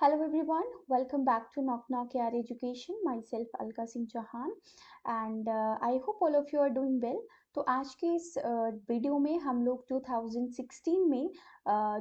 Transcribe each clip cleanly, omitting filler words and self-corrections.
Hello everyone, welcome back to Knock Knock Yaar Education. Myself Alka Singh Chauhan and I hope all of you are doing well. तो आज के इस video में हम लोग 2016 में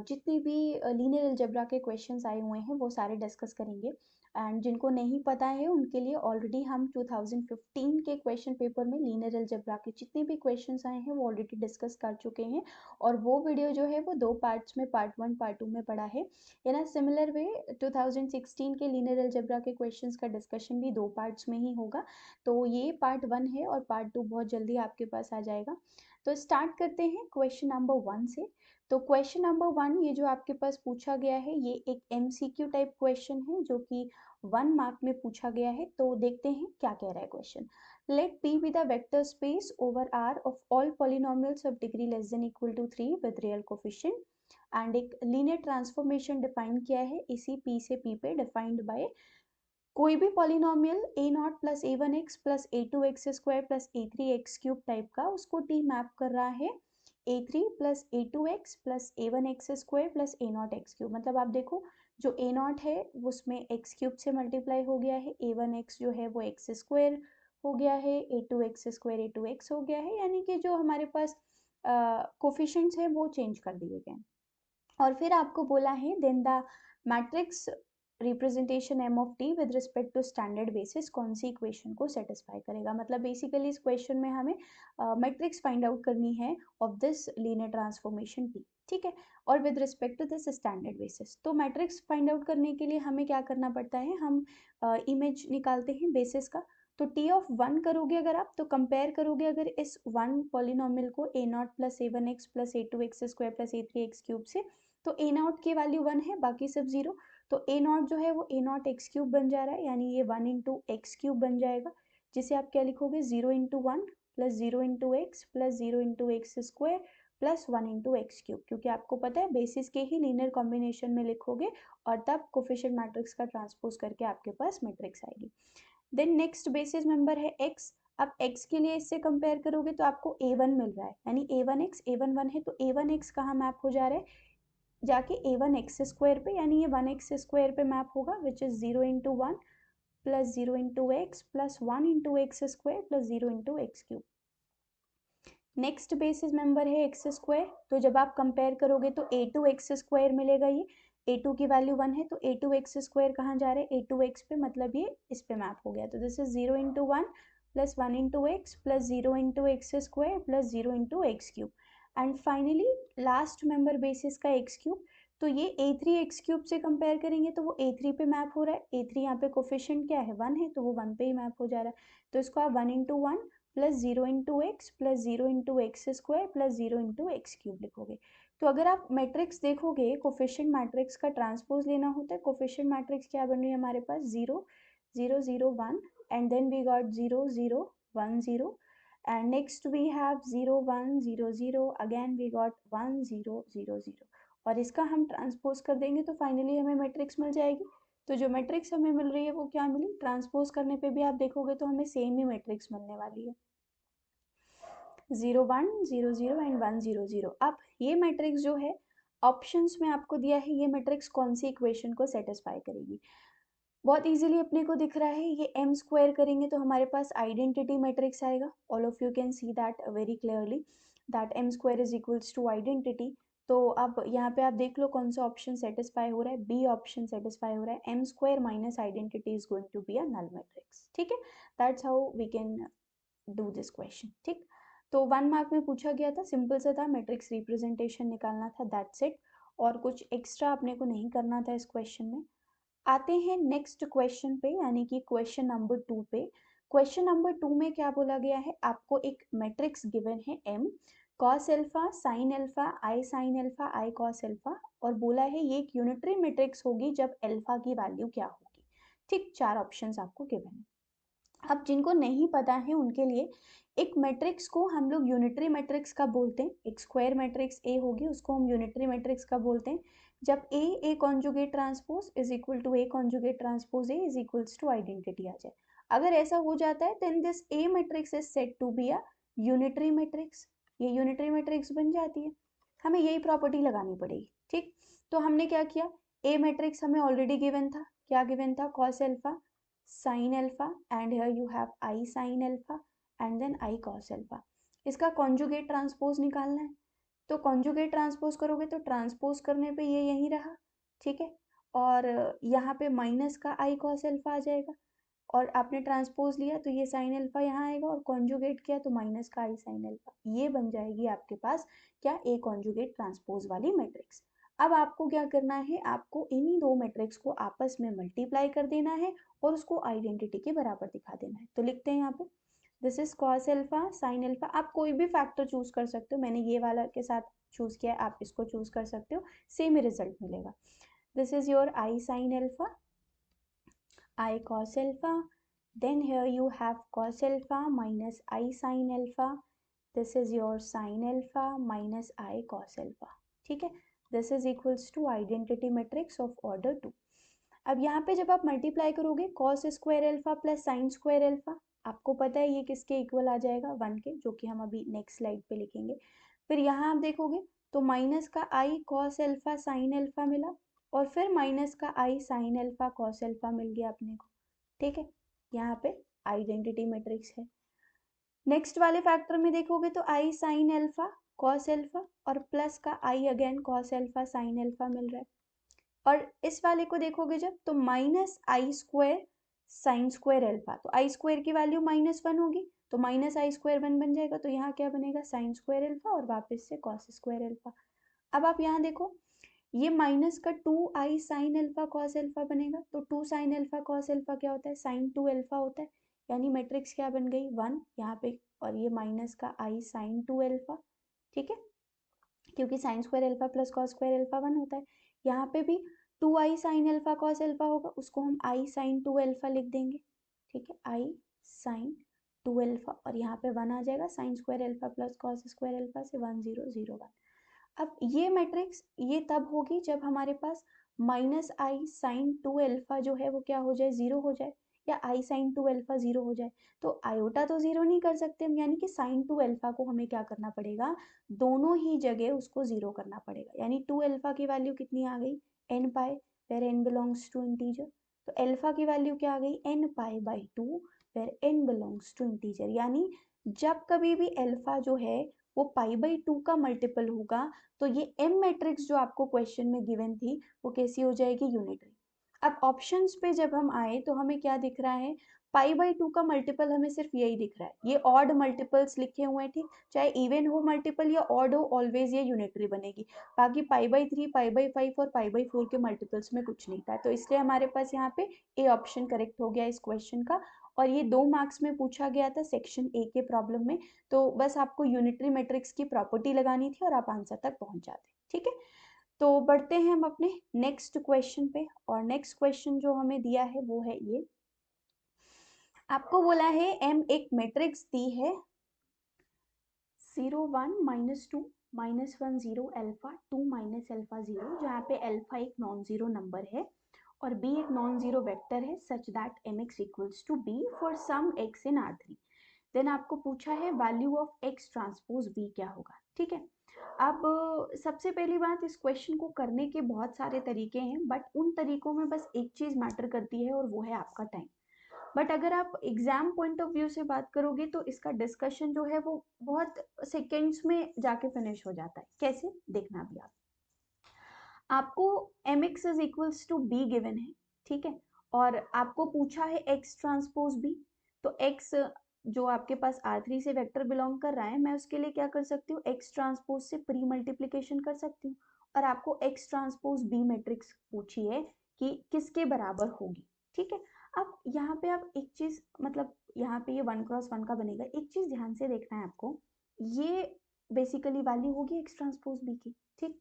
जितने भी लीनियर अलजेब्रा के क्वेश्चंस आए हुए हैं वो सारे डिस्कस करेंगे एंड जिनको नहीं पता है उनके लिए ऑलरेडी हम 2015 के क्वेश्चन पेपर में लीनियर अलजेब्रा के जितने भी क्वेश्चंस आए हैं वो ऑलरेडी डिस्कस कर चुके हैं और वो वीडियो जो है वो दो पार्ट्स में पार्ट 1 पार्ट 2 में पड़ा है। इन अ सिमिलर वे 2016 के लीनियर अलजेब्रा के क्वेश्चंस का डिस्कशन भी दो पार्ट्स में ही होगा। तो ये पार्ट 1 है और पार्ट 2 बहुत जल्दी आपके पास आ जाएगा। तो स्टार्ट करते हैं क्वेश्चन नंबर 1 से। तो क्वेश्चन नंबर 1 ये जो आपके पास पूछा गया है ये एक एमसीक्यू टाइप क्वेश्चन है जो कि 1 मार्क में पूछा गया है। तो देखते हैं क्या कह रहा है question. Let P be the vector space over R of all polynomials of degree less than equal to 3 with real coefficient and एक लीनियर ट्रांसफॉर्मेशन डिफाइन किया है इसी P से P पे डिफाइंड बाय कोई भी polynomial a0 plus a1x plus a2x square plus a3x cube type का उसको T मैप कर रहा है a3 plus a2x plus a1x square plus a0x cube. मतलब आप देखो जो a0 है उसमें x क्यूब से मल्टीप्लाई हो गया है, a1x जो है वो x स्क्वायर हो गया है, a2x स्क्वायर a2x हो गया है, यानी कि जो हमारे पास कोफिशिएंट्स है वो चेंज कर दिए गए। और फिर आपको बोला है then the matrix representation M of T with respect to standard basis कौन सी इक्वेशन को सेटिस्फाई करेगा। मतलब बेसिकली इस क्वेश्चन में हमें मैट्रिक्स फाइंड आउट करनी है of this linear transformation T, ठीक है, और with respect to this standard basis. तो मैट्रिक्स फाइंड आउट करने के लिए हमें क्या करना पड़ता है, हम इमेज निकालते हैं बेसिस का। तो टी ऑफ 1 करोगे अगर आप तो कंपेयर करोगे अगर इस 1 पॉलिनोमियल को a0 plus a1x plus a2x square plus a3x cube से, तो ए नॉट की वैल्यू 1 है बाकी सब 0। तो ए नॉट जो है वो ए नॉट एक्स क्यूब बन जा रहा है, यानी ये 1 इंटू एक्स क्यूब बन जाएगा, जिसे आप क्या लिखोगे 0 into 1 plus 0 into x plus 0 into x square plus 1 into x cube, क्योंकि आपको पता है बेसिस के ही लीनियर कॉम्बिनेशन में लिखोगे और तब कोफिशिएंट मैट्रिक्स का ट्रांसपोज करके आपके पास मैट्रिक्स आएगी। देन नेक्स्ट बेसिस मेंबर है x। अब x के लिए इससे कंपेयर करोगे तो आपको a1 मिल रहा है, यानी a1x a1 1 है, तो a1x कहाँ मैप हो जा रहा है जाके a1x स्क्वायर पे, यानी ये 1x स्क्वायर पे मैप होगा which is 0 into 1 plus 0 into x plus 1 into x square plus 0 into x cube. Next basis member है एक्स स्क्वायर। तो जब आप कंपेयर करोगे तो a2x स्क्वायर मिलेगा, ये a2 की वैल्यू 1 है तो a2x स्क्वायर कहाँ जा रहा है a2x पे, मतलब ये इस पे मैप हो गया। तो this is 0 into 1 plus 1 into x plus 0 into x square plus 0 into x cube. And finally last member basis का एक्स क्यूब। तो ये a3 एक्स क्यूब से कंपेयर करेंगे तो वो a3 पे मैप हो रहा है, a3 यहाँ पे कोफिशिएंट क्या है 1 है तो वो 1 पे ही मैप हो जा रहा है। तो इसको आप 1 into 1 plus 0 into x plus 0 into x square plus 0 into x cube लिखोगे। तो अगर आप मैट्रिक्स देखोगे कोफिशिएंट मैट्रिक्स का ट्रांसपोज लेना होता है, कोफिशिएंट मैट्रिक्स क्या बन रही है हमारे पास 0 0 0 1 and then we got 0 0 1 0 and next we have 0 1 0 0 again we got 1 0 0 0 और इसका हम ट्रांसपोज कर देंगे तो फाइनली हमें मैट्रिक्स मिल जाएगी। तो जो मैट्रिक्स हमें मिल रही है वो क्या मिली, ट्रांसपोज करने पे भी आप देखोगे तो हमें सेम ही मैट्रिक्स मिलने वाली है 0 1 0 0 एंड 1 0 0। अब ये मैट्रिक्स जो है ऑप्शंस में आपको दिया है, ये मैट्रिक्स कौन सी इक्वेशन को सेटिस्फाई करेगी। बहुत इजीली अपने को दिख रहा है, ये m स्क्वायर करेंगे तो हमारे पास आइडेंटिटी मैट्रिक्स आएगा। All of you can see that very clearly that m square is equals to identity. तो अब यहाँ पे आप देख लो कौन सा ऑप्शन सेटिस्फाई हो रहा है, बी ऑप्शन सेटिस्फाई हो रहा है, m square minus identity is going to be a null matrix, ठीक है। That's how we can do this question, ठीक। तो 1 मार्क में पूछा गया था, सिंपल सा था, मैट्रिक्स रिप्रेजेंटेशन निकालना था, दैट्स इट, और कुछ एक्स्ट्रा अपने को नहीं करना था इस क्वेश्चन में। आते हैं नेक्स्ट क्वेश्चन पे, यानी कि क्वेश्चन नंबर 2 पे। क्वेश्चन नंबर 2 में क्या बोला गया है, आपको एक मैट्रिक्स गिवन है m cos alpha sin alpha i sin alpha i cos alpha, और बोला है ये एक यूनिटरी मैट्रिक्स होगी जब अल्फा की वैल्यू क्या होगी, ठीक। 4 ऑप्शंस आपको गिवन है। अब जिनको नहीं पता है उनके लिए, एक मैट्रिक्स को हम लोग यूनिटरी मैट्रिक्स कब बोलते हैं, एक स्क्वायर मैट्रिक्स ए होगी उसको हम यूनिटरी मैट्रिक्स कब बोलते हैं, जब A conjugate transpose is equal to A conjugate transpose A is equals to identity आ जाए। अगर ऐसा हो जाता है then this A matrix is said to be a unitary matrix, ये यूनिटरी मैट्रिक्स बन जाती है। हमें यही प्रॉपर्टी लगानी पड़ेगी, ठीक। तो हमने क्या किया, ए मैट्रिक्स हमें ऑलरेडी गिवन था, क्या गिवन था, cos alpha sine alpha, and here you have I sine alpha and then I cos alpha. इसका कॉन्जुगेट ट्रांसपोज निकालना है, तो कॉन्जुगेट ट्रांसपोज करोगे तो ट्रांसपोज करने पे ये यहीं रहा, ठीक है, और यहाँ पे माइनस का आई कॉस एल्फा आ जाएगा, और आपने ट्रांसपोज लिया तो ये साइन एल्फा यहाँ आएगा, और कॉन्जुगेट किया तो माइनस का आई साइन एल्फा, ये बन जाएगी आपके पास क्या, ए कॉन्जुगेट ट्रांसपोज वाली मैट्रिक्स। अब आपको क्या करना है, आपको इन्हीं दो मैट्रिक्स को आपस में मल्टीप्लाई कर देना है और उसको आइडेंटिटी के बराबर दिखा देना है। तो लिखते हैं यहाँ पे, this is cos alpha sine alpha, आप कोई भी फैक्टर चूज कर सकते हो, मैंने ये वाला के साथ चूज किया है, आप इसको चूज कर सकते हो, सेम ही रिजल्ट मिलेगा। This is your I sine alpha, I cos alpha, then here you have cos alpha minus I sin alpha, this is your sin alpha minus I cos alpha, ठीक है, this is equals to identity matrix of order 2। अब यहाँ पे जब आप multiply करोगे cos square alpha plus sign square alpha, आपको पता है ये किसके इक्वल आ जाएगा, 1 के, जो कि हम अभी नेक्स्ट स्लाइड पे लिखेंगे। फिर यहाँ आप देखोगे तो माइनस का i cos alpha sine alpha मिला, और फिर माइनस का i sine alpha cos alpha मिल गया अपने को, ठीक है, यहाँ पे आइडेंटिटी मैट्रिक्स है। नेक्स्ट वाले फैक्टर में देखोगे तो i sine alpha cos alpha और प्लस का i again cos alpha sine alpha मिल रहा है, और इस वाले को देखोगे जब तो minus i square sine square alpha, तो आई स्क्वायर की वैल्यू -1 होगी तो माइनस आई स्क्वायर 1 बन जाएगा, तो यहाँ क्या बनेगा, साइन स्क्वायर एल्फा और वापस से कॉस स्क्वायर एल्फा। अब आप यहाँ देखो ये माइनस का 2i sign alpha cos alpha बनेगा, तो 2 साइन एल्फा कॉस एल्फा क्या होता है, साइन 2 एल्फा होता है, यानी मैट्रिक्स क्या बन गई, 1 यहाँ पे, और ये माइनस का i साइन 2 एल्फा, ठीक है, क्योंकि sign square alpha plus cos square alpha 1 होता है। यहाँ पे भी 2i sign alpha cos alpha होगा, उसको हम i साइन 2 एल्फा लिख देंगे, ठीक है, i साइन 2 एल्फा, और यहाँ पे 1 आ जाएगा, sign square alpha plus cos square alpha से 1 0 0 1। अब ये मैट्रिक्स ये तब होगी जब हमारे पास माइनस आई साइन 2 एल्फा जो है वो क्या हो जाए, 0 हो जाए, या आई साइन 2 एल्फा 0 हो जाए। तो आयोटा तो 0 नहीं कर सकते हम, यानी कि साइन 2 एल्फा को हमें क्या करना पड़ेगा, दोनों ही जगह उसको 0 करना पड़ेगा, यानी 2 एल्फा की वैल्यू कितनी आ गई, n pi, where n belongs to integer, तो एल्फा की वैल्यू क्या आ गई, n pi by 2, where n belongs to integer, यानी जब कभी भी एल्फा जो है वो पाई बाई 2 का मल्टीपल होगा तो ये एम मैट्रिक्स जो आपको क्वेश्चन में गिवन थी वो कैसी हो जाएगी, यूनिटरी। अब ऑप्शंस पे जब हम आए तो हमें क्या दिख रहा है, पाई बाई 2 का मल्टीपल हमें सिर्फ यही दिख रहा है, ये ऑड मल्टीपल्स लिखे हुए हैं, ठीक, चाहे इवन हो मल्टीपल या ऑड हो, ऑलवेज ये यूनिटरी बनेगी। बाकी पाई बाई 3, पाई बाई 5 और पाई बाई 4 के मल्टीपल्स में कुछ नहीं था, तो इसलिए हमारे पास यहाँ पे ए ऑप्शन करेक्ट हो गया इस क्वेश्चन का, और ये 2 मार्क्स में पूछा गया था सेक्शन ए के प्रॉब्लम में, तो बस आपको यूनिटरी मैट्रिक्स की प्रॉपर्टी लगानी थी और आप आंसर तक पहुंच जाते, ठीक है। तो बढ़ते हैं हम अपने नेक्स्ट क्वेश्चन पे, और नेक्स्ट क्वेश्चन जो हमें दिया है वो है ये, आपको बोला है एम एक मैट्रिक्स दी है 0 1 -2 -1 0 अल्फा 2 माइनस अल्फा 0, जहाँ पे अल्फा एक नॉन जीरो नंबर है और बी एक नॉन जीरो वेक्टर है, such that M X equals to B for some X in R3। Then आपको पूछा है value of X transpose B क्या होगा, ठीक है। अब सबसे पहली बात, इस क्वेश्चन को करने के बहुत सारे तरीके हैं, बट उन तरीकों में बस एक चीज मैटर करती है और वो है आपका टाइम। बट अगर आप एग्जाम पॉइंट ऑफ व्यू से बात करोगे तो इसका डिस्कशन जो है वो बहुत सेकेंड्स में जाके फिनिश हो जाता है, कैसे देखना भी आप, आपको M X is equals to B given है, ठीक है, और आपको पूछा है एक्स ट्रांसपोज बी, तो एक्स जो आपके पास R3 से वेक्टर बिलोंग कर रहा है, मैं उसके लिए क्या कर सकती हूँ, एक्स ट्रांसपोज से प्री मल्टीप्लीकेशन कर सकती हूँ, और आपको एक्स ट्रांसपोज बी मैट्रिक्स पूछी है कि किसके बराबर होगी, ठीक है। अब यहाँ पे आप एक चीज, मतलब यहाँ पे ये 1 क्रॉस 1 का बनेगा, एक चीज ध्यान से देखना है आपको, ये बेसिकली वैल्यू होगी एक्स ट्रांसपोज बी की, ठीक।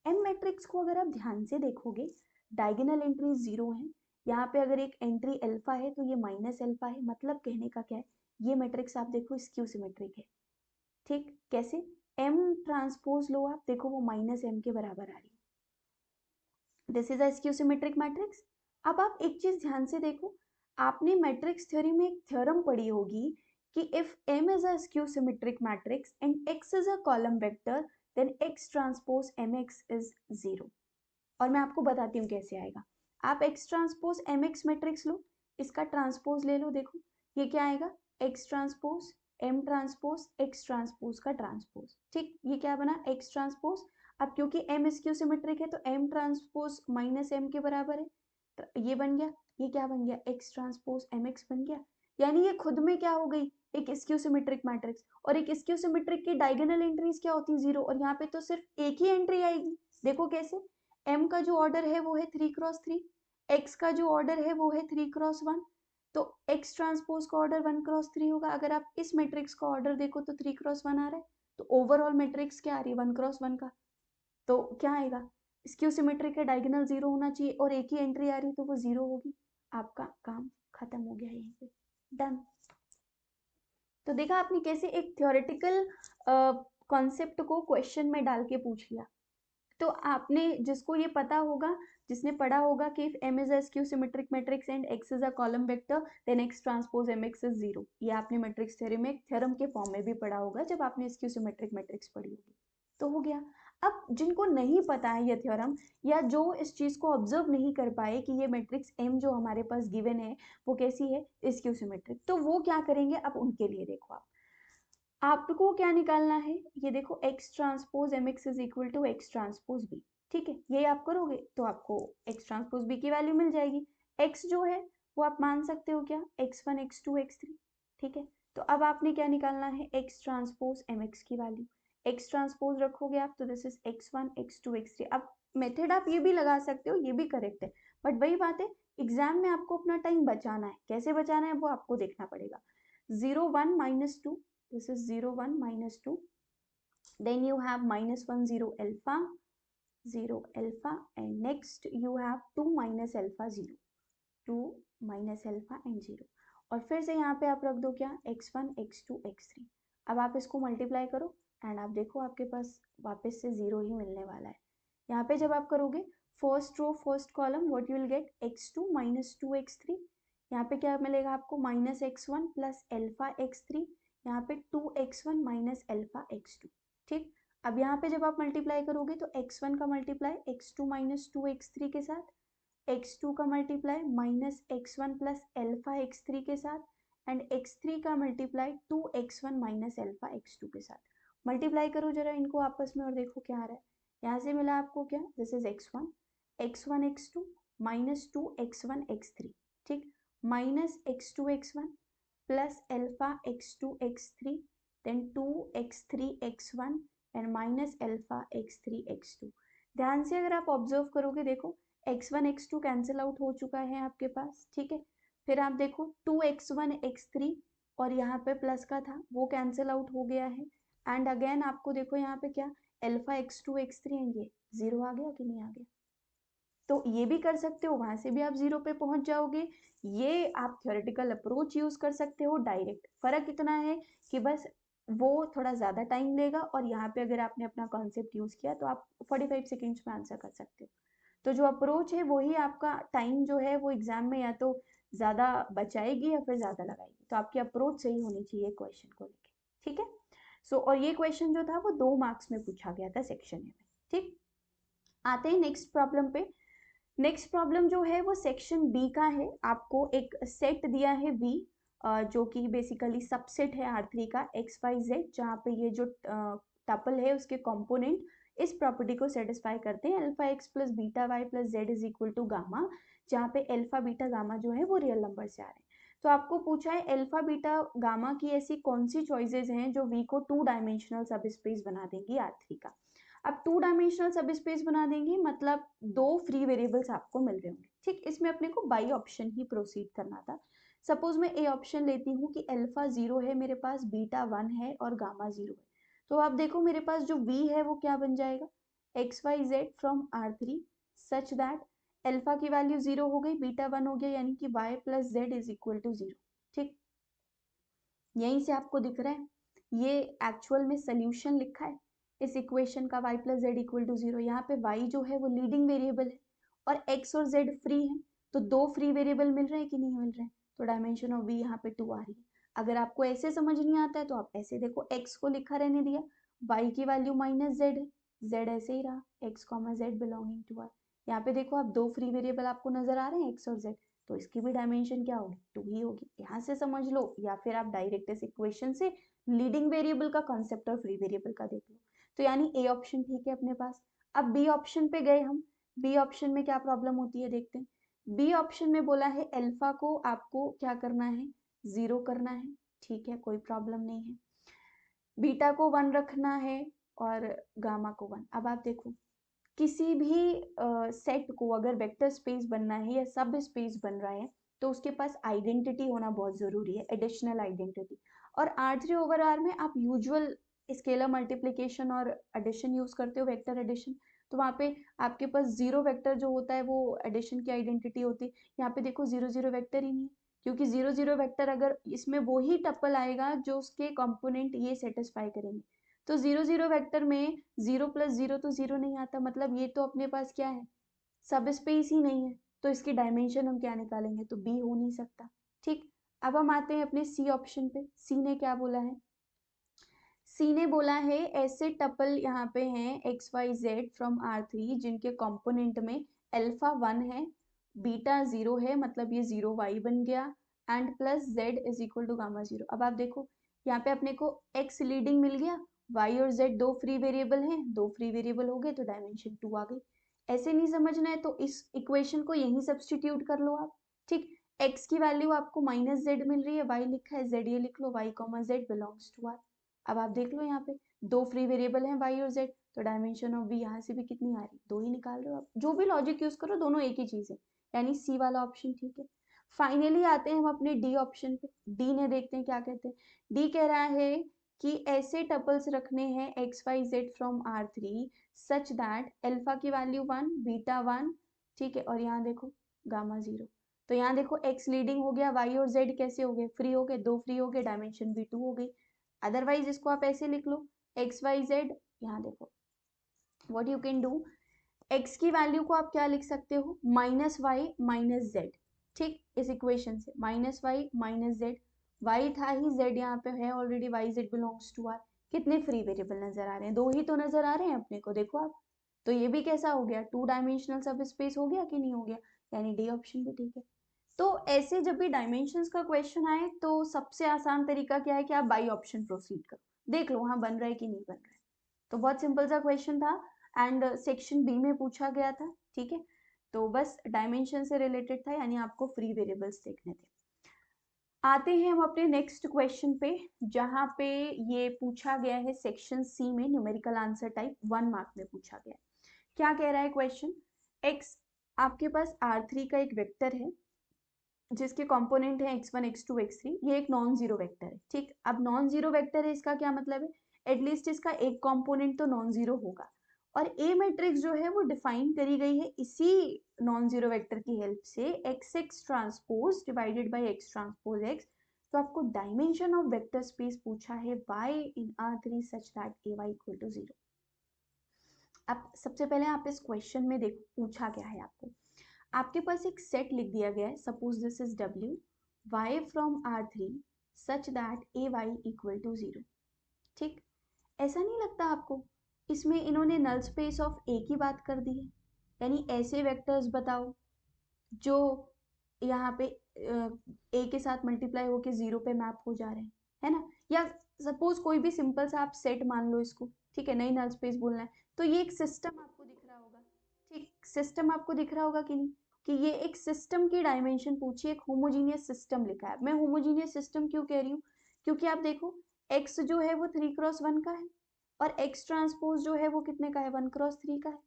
एम मैट्रिक्स को अगर आप ध्यान से देखोगे, डायगोनल एंट्रीज 0 है, यहाँ पे अगर एक एंट्री अल्फा है तो ये माइनस अल्फा है, मतलब कहने का क्या है, ये मैट्रिक्स आप देखो स्क्यू सिमेट्रिक है, ठीक, कैसे, एम ट्रांसपोज लो आप देखो वो माइनस एम के बराबर आ रही है, this is a skew symmetric matrix. अब आप एक चीज ध्यान से देखो, आपने मैट्रिक्स थ्योरी में एक थ्योरम पढ़ी होगी कि if m is a skew symmetric matrix and x is a column vector then x transpose mx is 0, और मैं आपको बताती हूँ कैसे आएगा। आप X transpose M X matrix लो, इसका ट्रांसपोज ले लो, देखो ये क्या आएगा, X transpose M transpose X transpose का ट्रांसपोज। ठीक, ये क्या बना, एक्स ट्रांसपोज। अब क्योंकि एम स्क्यू सिमेट्रिक है तो एम ट्रांसपोज माइनस एम के बराबर है, तो ये बन गया, ये क्या बन गया, एक्स ट्रांसपोज एम एक्स बन गया। यानी ये खुद में क्या हो गई, एक स्क्यू सिमेट्रिक मैट्रिक्स। और एक स्क्यू सिमेट्रिक की डायगोनल एंट्रीज क्या होती है, जीरो, और यहाँ पे तो सिर्फ एक ही एंट्री आएगी। देखो कैसे, m का जो ऑर्डर है वो है 3x3, x का जो ऑर्डर है वो है 3x1, तो x ट्रांसपोज का ऑर्डर 1x3 होगा। अगर आप इस मैट्रिक्स का ऑर्डर देखो तो 3x1 आ रहा है, तो ओवरऑल मैट्रिक्स क्या आ रही है, 1x1 का। तो क्या आएगा, स्क्यू सिमेट्रिक है, डायगोनल जीरो होना चाहिए, और एक ही एंट्री आ रही तो वो जीरो होगी। आपका काम खत्म हो गया यहीं पे, डन। तो देखा आपने कैसे एक थ्योरेटिकल कॉन्सेप्ट को क्वेश्चन में डाल के पूछ लिया। तो आपने, जिसको ये पता होगा, जिसने पढ़ा होगा कि if m is a skew symmetric matrix and x is a column vector then x transpose mx is 0, ये आपने मैट्रिक्स थ्योरम में, थ्योरम के फॉर्म में भी पढ़ा होगा जब आपने स्क्यू सिमेट्रिक मैट्रिक्स पढ़ी होगी। तो हो गया। अब जिनको नहीं पता है ये थ्योरम, या जो इस चीज को ऑब्जर्व नहीं कर पाए कि ये मैट्रिक्स m जो हमारे पास गिवन है वो कैसी है, स्क्यू सिमेट्रिक, तो वो क्या करेंगे, अब उनके लिए देखो, आप आपको क्या निकालना है, ये देखो x transpose M X is equal to X transpose B. ठीक है, ये आप करोगे तो आपको x ट्रांसपोज बी की वैल्यू मिल जाएगी। x जो है वो आप मान सकते हो क्या, x1 x2 x3। ठीक है, तो अब आपने क्या निकालना है, x ट्रांसपोज एम एक्स की वैल्यू। x ट्रांसपोज रखोगे आप तो this is x1 x2 x3। अब मेथड आप ये भी लगा सकते हो, ये भी करेक्ट है, बट वही बात है, एग्जाम में आपको अपना टाइम बचाना है, कैसे बचाना है वो आपको देखना पड़ेगा। 0 1 -2, this is 0 1 -2, then you have -1 0 alpha 0 alpha, and next you have 2 minus alpha 0 2 minus alpha and 0, और फिर से यहाँ पे आप रख दो क्या, x1 x2 x3। अब आप इसको मल्टीप्लाई करो एंड आप देखो आपके पास वापस से 0 ही मिलने वाला है। यहाँ पे जब आप करोगे first row first column, what you will get, x2 -2 x3, यहाँ पे क्या मिलेगा आपको, -x1 प्लस एल्फा x3, यहाँ पे 2x1 माइनस एल्फा x2। ठीक, अब यहाँ पे जब आप मल्टीप्लाई करोगे तो x1 का मल्टीप्लाई x2 माइनस 2x3 के साथ, x2 का multiply minus x1 plus alpha x3 के साथ, एंड x3 का multiply 2x1 minus alpha x2 के साथ। मल्टीप्लाई करो जरा इनको आपस में और देखो क्या आ रहा है। यहाँ से मिला आपको क्या, this is x1 x1 x2 minus 2x1 x3। ठीक, minus x2 x1 plus alpha x2 x3, then 2x3 x1 and minus alpha x3 x2। ध्यान से अगर आप ऑब्जर्व करोगे, देखो x1 x2 कैंसिल आउट हो चुका है आपके पास। ठीक है, फिर आप देखो 2x1 x3 और यहाँ पे प्लस का था वो कैंसिल आउट हो गया है, एंड अगेन आपको देखो यहाँ पे क्या, एल्फा x2 x3, एंड ये जीरो आ गया कि नहीं आ गया। तो ये भी कर सकते हो, वहां से भी आप जीरो पे पहुंच जाओगे। ये आप थ्योरेटिकल अप्रोच यूज कर सकते हो, डायरेक्ट। फर्क इतना है कि बस वो थोड़ा ज्यादा टाइम लेगा, और यहाँ पे अगर आपने अपना कॉन्सेप्ट यूज किया तो आप 45 सेकेंड्स में आंसर कर सकते हो। तो जो अप्रोच है वही आपका टाइम जो है वो एग्जाम में या तो ज्यादा बचाएगी या फिर ज्यादा लगाएगी। तो आपकी अप्रोच सही होनी चाहिए क्वेश्चन को लेके। ठीक है, सो और ये क्वेश्चन जो था वो 2 मार्क्स में पूछा गया था सेक्शन ए में। ठीक, आते हैं नेक्स्ट प्रॉब्लम पे। नेक्स्ट प्रॉब्लम जो है वो सेक्शन बी का है। आपको एक सेट दिया है V, जो कि बेसिकली सबसेट है R3 का XYZ, जहाँ पे ये जो टपल है उसके कंपोनेंट इस प्रॉपर्टी को सेटिस्फाई करते हैं, alpha X plus beta Y plus Z is equal to gamma, जहाँ पे अल्फा बीटा गामा जो है वो रियल नंबर से आ रहे हैं। तो आपको पूछा है अल्फा बीटा गामा की ऐसी कौन सी चॉइसेस हैं जो V को 2 डायमेंशनल सब स्पेस बना देंगी R3 का। अब 2 डायमेंशनल सब स्पेस बना देंगे मतलब 2 फ्री वेरिएबल्स आपको मिल रहे होंगे। ठीक, इसमें अपने को बाई ऑप्शन ही प्रोसीड करना था। सपोज मैं ए ऑप्शन लेती हूँ कि अल्फा 0 है मेरे पास, बीटा 1 है और गामा 0 है। तो आप देखो मेरे पास जो V है वो क्या बन जाएगा, XYZ from R3 such that alpha की वैल्यू 0 हो गई, बीटा 1 हो गया, यानी कि Y plus Z is equal to 0। ठीक, यहीं से आपको दिख रहा है ये एक्चुअल में सोल्यूशन लिखा है इस इक्वेशन का, y plus Z equal to 0। यहाँ पे y जो है वो लीडिंग वेरिएबल है और x और z फ्री है, तो 2 फ्री वेरिएबल मिल रहे हैं कि नहीं मिल रहे हैं, तो डायमेंशन ऑफ v यहाँ पे 2 आ रही है। अगर आपको ऐसे समझ नहीं आता है तो आप ऐसे देखो, x को लिखा रहने दिया, y की वैल्यू माइनस z है, z ऐसे ही रहा, x comma Z belonging to r, यहाँ पे देखो आप दो फ्री वेरिएबल आपको नजर आ रहे हैं x और z, तो इसकी भी डायमेंशन क्या होगी 2 ही होगी। यहाँ से समझ लो या फिर आप डायरेक्ट इस इक्वेशन से लीडिंग वेरिएबल का कॉन्सेप्ट और फ्री वेरिएबल का देख लो। तो यानी ए ऑप्शन ठीक है अपने पास। अब बी ऑप्शन पे गए हम, बी ऑप्शन में क्या प्रॉब्लम होती है देखते हैं। बी ऑप्शन में बोला है अल्फा को आपको क्या करना है 0 करना है, ठीक है कोई प्रॉब्लम नहीं है। बीटा को 1 रखना है और गामा को 1। अब आप देखो किसी भी सेट को अगर वेक्टर स्पेस बनना है या सब स्पेस बन रहा है तो उसके पास आइडेंटिटी होना बहुत जरूरी है, एडिशनल आइडेंटिटी। और R3 ओवर R में आप यूजुअल स्केलर मल्टीप्लिकेशन और एडिशन यूज करते हो, वेक्टर एडिशन, तो वहाँ पे आपके पास जीरो वेक्टर जो होता है वो एडिशन की आइडेंटिटी होती है। यहाँ पे देखो जीरो जीरो वेक्टर ही नहीं है, क्योंकि जीरो जीरो वेक्टर अगर इसमें वो ही टप्पल आएगा जो उसके कंपोनेंट ये सेटिस्फाई करेंगे। तो जीरो जीरो वेक्टर में 0 + 0 तो 0 नहीं आता, मतलब ये तो अपने पास क्या है सब स्पेस ही नहीं है, तो इसकी डायमेंशन हम क्या निकालेंगे, तो बी हो नहीं सकता। ठीक, अब हम आते हैं अपने सी ऑप्शन पे। सी ने क्या बोला है, सी ने बोला है ऐसे टपल यहाँ पे हैं X Y Z from R3 जिनके कंपोनेंट में अल्फा 1 है, बीटा 0 है, मतलब ये 0 वाई बन गया, and plus Z is equal to gamma 0। अब आप देखो यहाँ पे अपने को एक्स लीडिंग मिल गया, वाई और जेड दो फ्री वेरिएबल हैं, दो फ्री वेरिएबल हो गए तो डायमेंशन 2 आ गई। ऐसे नहीं समझना है तो इस इक्वेशन को यहीं सब्सटीट्यूट कर लो आप। ठीक, एक्स की वैल्यू आपको माइनस जेड मिल रही है, वाई लिखा है, जेड ये लिख लो, Y comma Z belongs to R. अब आप देख लो यहाँ पे दो फ्री वेरिएबल हैं y और z, तो डायमेंशन ऑफ v यहाँ से भी कितनी आ रही, 2 ही निकाल रहे हो आप। जो भी लॉजिक यूज करो दोनों एक ही चीज है, यानी सी वाला ऑप्शन ठीक है। फाइनली आते हैं हम अपने डी ऑप्शन पे। डी ने देखते हैं क्या कहते हैं। डी कह रहा है कि ऐसे टपल्स रखने हैं X Y Z from R3 such that alpha की वैल्यू 1, बीटा 1, ठीक है, और यहाँ देखो गामा 0। तो यहाँ देखो एक्स लीडिंग हो गया, वाई और जेड कैसे हो गए फ्री हो गए, दो फ्री हो गए, डायमेंशन भी 2 हो गई। अदरवाइज इसको आप ऐसे लिख लो एक्स वाई जेड, यहाँ देखो what you can do, x की वैल्यू को आप क्या लिख सकते हो माइनस वाई माइनस जेड। ठीक, इस इक्वेशन से minus Y minus Z, Y था ही, जेड यहाँ पे है already, Y Z belongs to R. कितने फ्री वेरिएबल नजर आ रहे हैं, दो ही तो नजर आ रहे हैं अपने को, देखो आप। तो ये भी कैसा हो गया 2 डायमेंशनल सब स्पेस हो गया कि नहीं हो गया, यानी डी ऑप्शन भी ठीक है। तो ऐसे जब भी डायमेंशंस का क्वेश्चन आए तो सबसे आसान तरीका क्या है कि आप बाई ऑप्शन प्रोसीड करो, देख लो वहां बन रहा है कि नहीं बन रहा है। तो बहुत सिंपल सा क्वेश्चन था एंड सेक्शन बी में पूछा गया था, ठीक है। तो बस डायमेंशन से रिलेटेड था, यानी आपको फ्री वेरिएबल्स देखने थे। आते हैं हम अपने नेक्स्ट क्वेश्चन पे, जहां पे ये पूछा गया है सेक्शन सी में, न्यूमेरिकल आंसर टाइप 1 मार्क में पूछा गया है। क्या कह रहा है क्वेश्चन, एक्स आपके पास R3 का एक वेक्टर है जिसके कंपोनेंट है x1 x2 x3, ये एक नॉन जीरो वेक्टर है। ठीक, अब नॉन जीरो वेक्टर है इसका क्या मतलब है, एटलीस्ट इसका एक कंपोनेंट तो नॉन जीरो होगा। और ए मैट्रिक्स जो है वो डिफाइन करी गई है इसी नॉन जीरो वेक्टर की हेल्प से, x transpose divided by x transpose x। तो आपको डायमेंशन ऑफ वेक्टर स्पेस पूछा है y in R3 such that ay equal to 0। अब सबसे पहले आप इस क्वेश्चन में देखो पूछा क्या है आपको, आपके पास एक सेट लिख दिया गया है, suppose this is W, y from R3 such that ay equal to 0। ठीक, ऐसा नहीं लगता आपको इसमें इन्होंने नल स्पेस ऑफ ए की बात कर दी है, यानी ऐसे वेक्टर्स बताओ जो यहाँ पे ए के साथ मल्टीप्लाई होके 0 पे मैप हो जा रहे हैं, है ना। या सपोज कोई भी सिंपल सा आप सेट मान लो इसको, ठीक है, नई नल स्पेस बोलना है, तो ये एक सिस्टम आपको दिख रहा होगा। ठीक, सिस्टम आपको दिख रहा होगा कि नहीं, कि ये एक सिस्टम की डायमेंशन पूछी, एक होमोजीनियस सिस्टम लिखा है। मैं होमोजीनियस सिस्टम क्यों कह रही हूँ, क्योंकि आप देखो x जो है वो 3x1 का है, और x ट्रांसपोज जो है वो कितने का है 1x3 का है,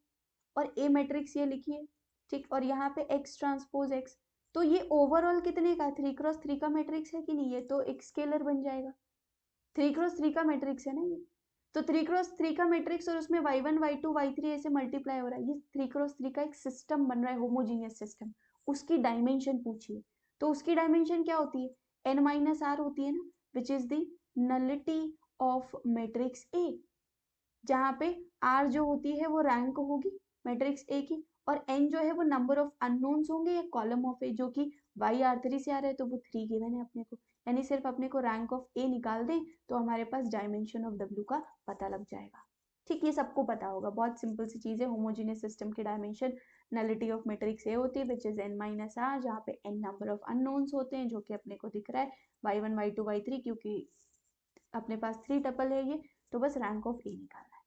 और ए मैट्रिक्स ये लिखिए, ठीक, और यहाँ पे x ट्रांसपोज x, तो ये ओवरऑल कितने का 3x3 का मैट्रिक्स है कि नहीं, ये तो एक स्केलर बन जाएगा, 3x3 का मैट्रिक्स है ना ये। तो 3x3 का मैट्रिक्स और उसमें y1 y2 y3 ऐसे मल्टीप्लाई हो रहा है, ये 3x3 का एक सिस्टम बन रहा है, होमोजीनियस सिस्टम। उसकी डायमेंशन पूछिए, तो उसकी डायमेंशन क्या होती है n-r होती है ना, which is the nullity of matrix A, जहाँ पे r जो होती है वो रैंक होगी मैट्रिक्स A की, और n जो है वो नंबर ऑफ अननोन्स होंगे या कॉलम ऑफ A, जो कि y R3 से आ रहे हैं तो वो 3 गिवन है अपने को, यानी सिर्फ अपने को रैंक ऑफ A निकाल दें तो हमारे पास डायमेंशन ऑफ W का पता लग जाएगा। ठीक, ये सबको पता होगा, बहुत सिंपल सी चीज है, होमोजीनियस सिस्टम की dimension nullity of matrix A होती है which is n minus R, जहाँ पे n नंबर ऑफ अननोन्स होते हैं जो कि अपने को दिख रहा है y1 y2 y3, क्योंकि अपने पास 3 टपल है ये, तो बस रैंक ऑफ ए निकालना है।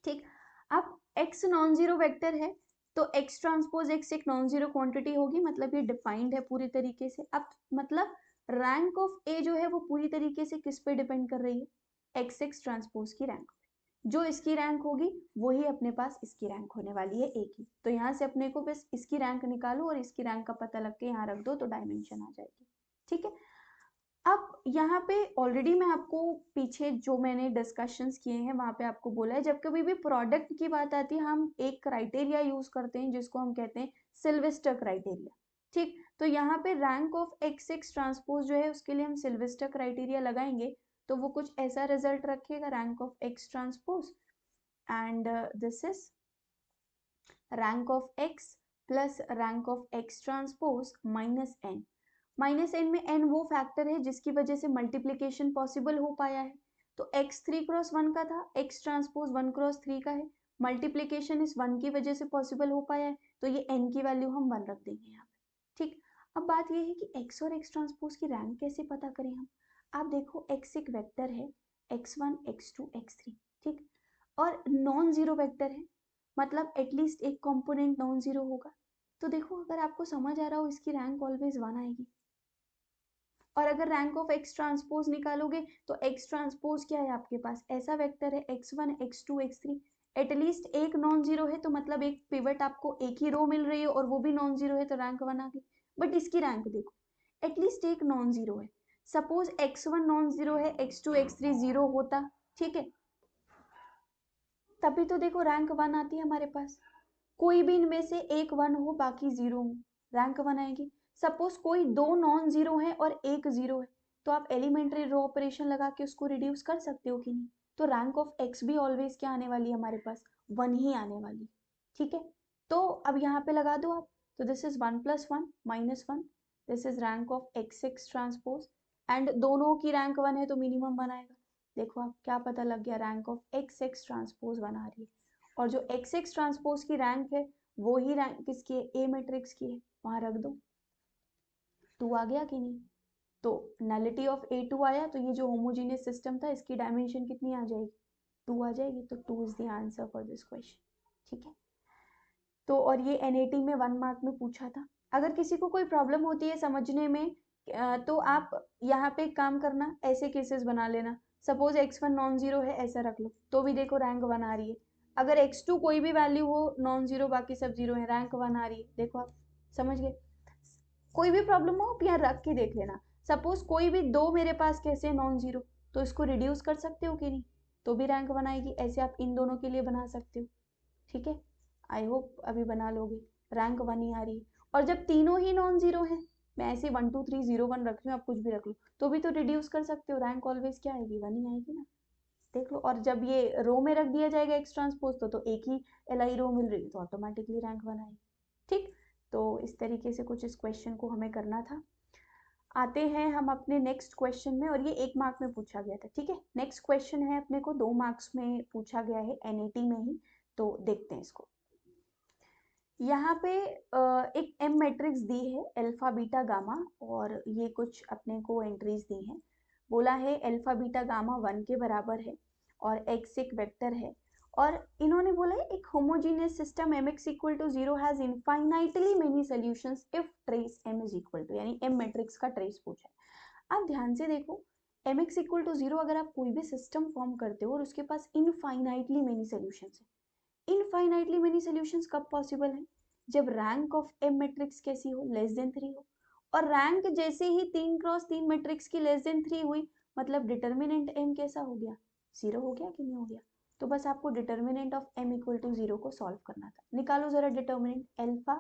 ठीक, अब x नॉन जीरो वेक्टर है तो x ट्रांसपोज x एक नॉन जीरो क्वांटिटी होगी, मतलब ये डिफाइंड है पूरी तरीके से। अब मतलब रैंक ऑफ ए जो है वो पूरी तरीके से किस पे डिपेंड कर रही है, x ट्रांसपोज की रैंक। जो इसकी रैंक होगी वही अपने पास इसकी रैंक होने वाली है ए की। तो यहाँ से अपने को बस इसकी रैंक निकालो और इसकी रैंक का पता लग के यहाँ रख दो तो डायमेंशन आ जाएगी। ठीक है, अब यहाँ पे ऑलरेडी मैं आपको पीछे जो मैंने डिस्कशंस किए हैं वहां पे आपको बोला है, जब कभी भी प्रोडक्ट की बात आती है हम एक क्राइटेरिया यूज करते हैं जिसको हम कहते हैं सिल्वेस्टर क्राइटेरिया। ठीक, तो यहाँ पे रैंक ऑफ x ट्रांसपोज जो है उसके लिए हम सिल्वेस्टर क्राइटेरिया लगाएंगे तो वो कुछ ऐसा रिजल्ट रखेगा, rank of x transpose and this is rank of x plus rank of x transpose minus n। Minus n में n वो फैक्टर है जिसकी वजह से मल्टीप्लीकेशन पॉसिबल हो पाया है। तो x 3 क्रॉस 1 का था, x ट्रांसपोज 1 क्रॉस 3 का है, मल्टीप्लीकेशन इस 1 की वजह से पॉसिबल हो पाया है, तो ये n की वैल्यू हम 1 रख देंगे यहाँ पे। ठीक, अब बात ये है कि x और x ट्रांसपोज की रैंक कैसे पता करें हम। आप देखो x एक वेक्टर है, x1 x2 x3, ठीक, और नॉन जीरो वेक्टर है, मतलब एटलीस्ट एक कंपोनेंट नॉन जीरो होगा। तो देखो अगर आपको समझ आ रहा हो इसकी रैंक ऑलवेज 1 आएगी। और अगर रैंक ऑफ x ट्रांसपोज निकालोगे तो x ट्रांसपोज क्या है आपके पास, ऐसा वेक्टर है x1 x2 x3, एटलीस्ट एक नॉन जीरो है तो मतलब एक पिवट आपको एक ही रो मिल रही है और वो भी नॉन जीरो है तो रैंक 1 आ गई। बट इसकी रैंक देखो, एटलीस्ट एक नॉन जीरो है। सपोज x1 नॉन जीरो है, x2 x3 जीरो होता, ठीक है, तभी तो देखो रैंक 1 आती है हमारे पास। कोई भी इनमें से एक 1 हो बाकी जीरो हो, रैंक 1 आएगी। सपोज कोई दो नॉन जीरो है और एक जीरो है तो आप एलिमेंट्री रो ऑपरेशन लगा के उसको रिड्यूस कर सकते हो कि नहीं, तो रैंक ऑफ x भी ऑलवेज क्या आने वाली है हमारे पास, 1 ही आने वाली। ठीक है, तो अब यहाँ पे लगा दो आप, तो this is 1 + 1 - 1, this is rank of x transpose, and दोनों की रैंक 1 है तो मिनिमम 1 आएगा। देखो आप क्या पता लग गया, रैंक ऑफ x ट्रांसपोज 1 आ रही है, और जो x ट्रांसपोज की रैंक है वो ही रैंक किसकी है, ए मैट्रिक्स की है, वहां रख दो। 2 आ गया कि नहीं, तो नलिटी ऑफ A2 आया, तो ये जो होमोजीनियस सिस्टम था इसकी डायमेंशन कितनी आ जाएगी, 2 आ जाएगी। तो 2 is the answer for this question. ठीक है, तो और ये NAT में 1 मार्क में पूछा था। अगर किसी को कोई प्रॉब्लम होती है समझने में तो आप यहाँ पे काम करना, ऐसे केसेस बना लेना। सपोज x1 नॉन जीरो है ऐसा रख लो तो भी देखो रैंक 1 आ रही है। अगर x2 कोई भी वैल्यू हो नॉन जीरो बाकी सब जीरो है, रैंक 1 आ रही है। देखो आप समझ गए, कोई भी प्रॉब्लम हो आप यहाँ रख के देख लेना। सपोज कोई भी दो मेरे पास कैसे नॉन जीरो, तो इसको रिड्यूस कर सकते हो कि नहीं, तो भी रैंक 1 आएगी। ऐसे आप इन दोनों के लिए बना सकते हो। ठीक है, आई होप अभी बना लोगे, रैंक 1 ही आ रही है। और जब तीनों ही नॉन जीरो है, मैं ऐसे 1 2 3 0 1 रख रही हूँ, आप कुछ भी रख लो तो भी तो रिड्यूस कर सकते हो, रैंक ऑलवेज क्या आएगी, 1 ही आएगी ना। देख लो, और जब ये रो में रख दिया जाएगा x ट्रांसपोज तो एक ही LI रो मिल रही है तो ऑटोमेटिकली रैंक 1 आएगी। ठीक, तो इस तरीके से कुछ इस क्वेश्चन को हमें करना था। आते हैं हम अपने नेक्स्ट क्वेश्चन में, और ये 1 मार्क में पूछा गया था। ठीक है, नेक्स्ट क्वेश्चन है अपने को 2 मार्क्स में पूछा गया है NAT में ही, तो देखते हैं इसको। यहाँ पे एक M मैट्रिक्स दी है अल्फा बीटा गामा, और ये कुछ अपने को एंट्रीज दी हैं। बोला है अल्फा बीटा गामा 1 के बराबर है और x एक वेक्टर है, और इन्होंने बोला है एक homogeneous system mx = 0 has infinitely many solutions if trace m is equal to, यानी M मैट्रिक्स का ट्रेस पूछा है। आप ध्यान से देखो, mx = 0 अगर आप कोई भी सिस्टम फॉर्म करते हो और उसके पास इनफाइनाइटली मेनी सॉल्यूशंस है, इनफाइनाइटली मेनी सॉल्यूशंस कब पॉसिबल है, जब रैंक ऑफ M मैट्रिक्स कैसी हो, <3 हो, और रैंक जैसे ही 3 क्रॉस 3 मैट्रिक्स की <3 हुई, मतलब डिटर्मिनेंट M कैसा हो गया, 0 हो गया कि नहीं हो गया। तो बस आपको डिटर्मिनेंट ऑफ M = 0 को सॉल्व करना था। निकालो जरा determinant, alpha,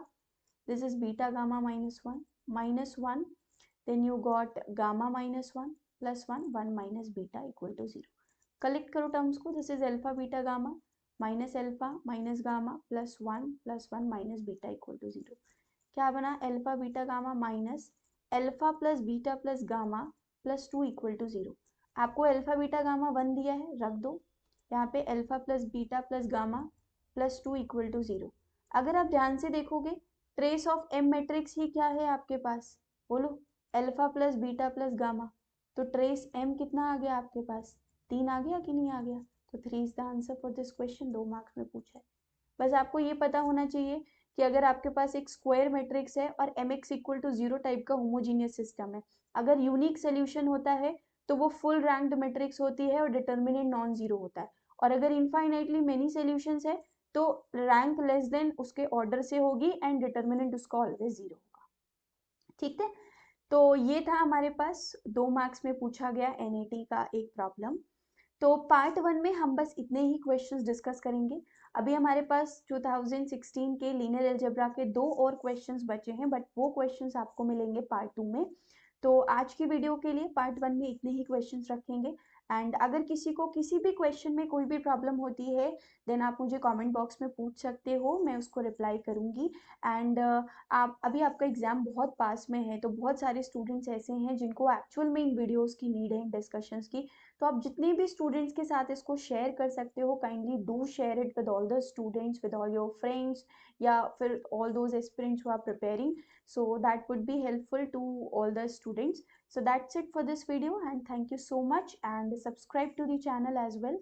this is beta gamma -1 then you got gamma -1 + 1 1 minus beta = 0। Collect करो टर्म्स को, this is alpha beta gamma minus alpha minus gamma +1 + 1 minus beta = 0। क्या बना, alpha beta gamma minus alpha plus beta plus gamma +2 = 0। आपको alpha beta gamma 1 दिया है, रख दो यहाँ पे alpha plus beta plus gamma +2 = 0। अगर आप ध्यान से देखोगे ट्रेस ऑफ एम मैट्रिक्स ही क्या है आपके पास, बोलो, alpha plus beta plus gamma. तो ट्रेस एम कितना आ गया आपके पास, 3 आ गया कि नहीं आ गया। तो 3 is the answer for this question, 2 marks में पूछा है। बस आपको ये पता होना चाहिए कि अगर आपके पास एक स्क्वायर मैट्रिक्स है और M X equal to 0 type का होमोजीनियस सिस्टम है, अगर यूनिक सोल्यूशन होता है तो वो फुल रैंक्ड मैट्रिक्स होती है और डिटर्मिनेंट नॉन जीरो होता है। और अगर इनफाइनाइटली मेनी सोल्यूशंस है तो रैंक लेस देन उसके ऑर्डर से होगी एंड डिटर्मिनेंट उसका ऑलवेज जीरो होगा। ठीक है, तो ये था हमारे पास 2 मार्क्स में पूछा गया एनईटी का एक प्रॉब्लम। तो पार्ट 1 में हम बस इतने ही क्वेश्चंस डिस्कस करेंगे। अभी हमारे पास 2016 के लीनियर अलजेब्रा के 2 और क्वेश्चंस बचे हैं, बट वो क्वेश्चंस आपको मिलेंगे पार्ट 2 में। तो आज की वीडियो के लिए पार्ट 1 में इतने ही क्वेश्चंस रखेंगे। एंड अगर किसी को किसी भी क्वेश्चन में कोई भी प्रॉब्लम होती है देन आप मुझे कमेंट बॉक्स में पूछ सकते हो, मैं उसको रिप्लाई करूंगी। एंड आप अभी आपका एग्जाम बहुत पास में है, तो बहुत सारे स्टूडेंट्स ऐसे हैं जिनको एक्चुअल में इन वीडियोस की नीड है, डिस्कशंस की। तो आप जितने भी स्टूडेंट्स के साथ इसको शेयर कर सकते हो, kindly do share it with all the students, with all your friends, या फिर all those aspirants who are preparing, so that would be helpful to all the students. So that's it for this video and thank you so much, and subscribe to the channel as well.